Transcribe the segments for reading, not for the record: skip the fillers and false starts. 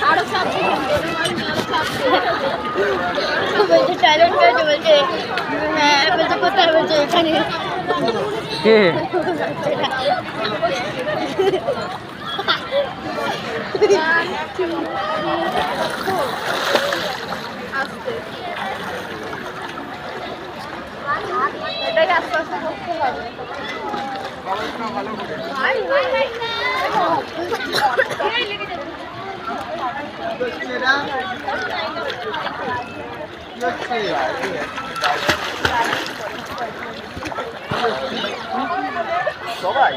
আরো সব বলছে ট্যালেন্ট পেয়েছে বলছে হ্যাঁ বলছে কোথায় বলছে এখানে কে এটাই আস্তে আস্তে করতে হবে সবাই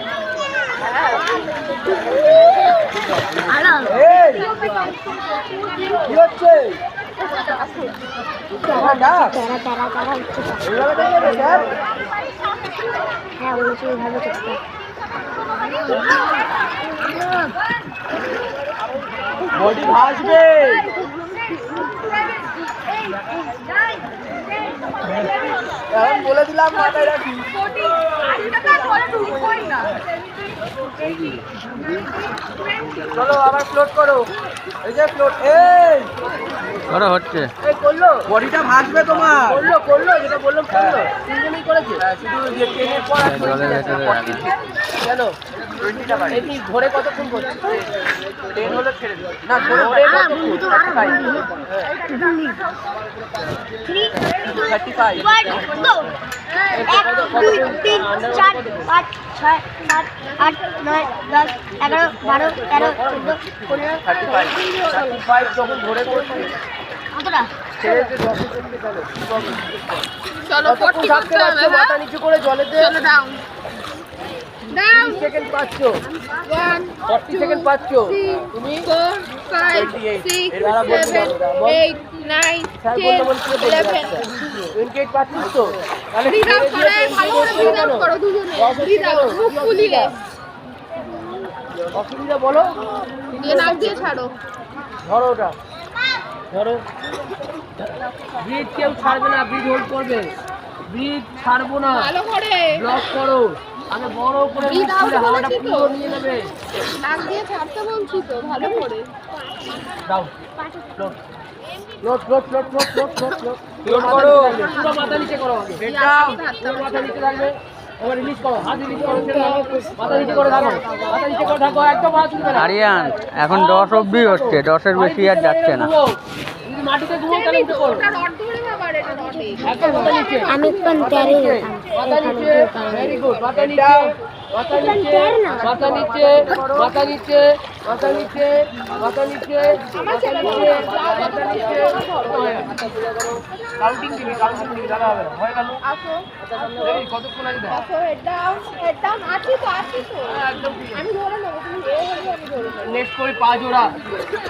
কি হচ্ছে হ্যাঁ বলেছি এইভাবে করতে বডি ভাসবে এখন বলে দিলাম মাথায় রাখি চলো আবার ফ্লোট করো এই যে ফ্লোট এই ওরা হচ্ছে এই করলো বডিটা ভাসবে তোমার করলো করলো যেটা বললাম করলো তিনজনই করেছে শুধু যে ট্রেনের পর আর জলের ভেতরে কেন এই কি ঘরে কতক্ষণ করছে ট্রেন হলো ছেড়ে দিও না ঘরে এক দুই তিন চার পাঁচ ছয় সাত আট নয় 10 11 12 13 14 15 35 যখন ধরে করছি কতটা ছেড়ে যে 10 সেকেন্ডে চলো চলো 40 করতে হবে মাথা নিচু করে জলেতে চলো ডাউন 30 সেকেন্ড পাচ্ছ 40 সেকেন্ড পাচ্ছ তুমি 4 5 6 7 8 9 10 11 28 পাচ্ছিস তো তাহলে ভালো করে ব্রিথ আউট করো দুজনে ব্রিথ আউট মুখ ফুলিয়ে অসুবিধা বলো দিয়ে নাক দিয়ে ছাড়ো ধরো ওটা ধরো ব্রিথ কেউ ছাড়বে না ব্রিথ হোল্ড করবে ব্রিথ ছাড়বো না ভালো করে ব্লক করো আমি বড় করে ব্রিথ আউট হাওয়াটা বলেছি তো পুরো নিয়ে নেবে নাক দিয়ে ছাড়তে বলছি তো ভালো করে দাও float float float float float float float float float করো পুরো মাথা নিচে করো আগে বেড দাও পুরো মাথা নিচে থাকবে এবার রিলিজ করো হাত রিলিজ করো মাথা নিচে করে থাকো মাথা নিচে করে থাকো একদম হাত তুলবে না আরিয়ান এখন 10 অবধি হচ্ছে 10-এর বেশি আর যাচ্ছে না যদি মাটিতে ঘুমো তাহলে উঠে পড়ো ওটা রড ধরে বাবা এটা রডে একদম মাথা নিচে আমি কোন তেরে মাথা নিচে ভেরি গুড মাথা নিচে মাথা নিচে মাথা নিচে মাথা নিচে মাথা নিচে মাথা নিচে মাথা নিচে কাউন্টিং দিবি দাদা হবে হয়ে গেল আসো এই কতক্ষণ আছে আসো হেড ডাউন আছি তো একদম আমি ধরে নেবো তুমি এই আমি ধরে নেবো নেক্সট করি 5 জোড়া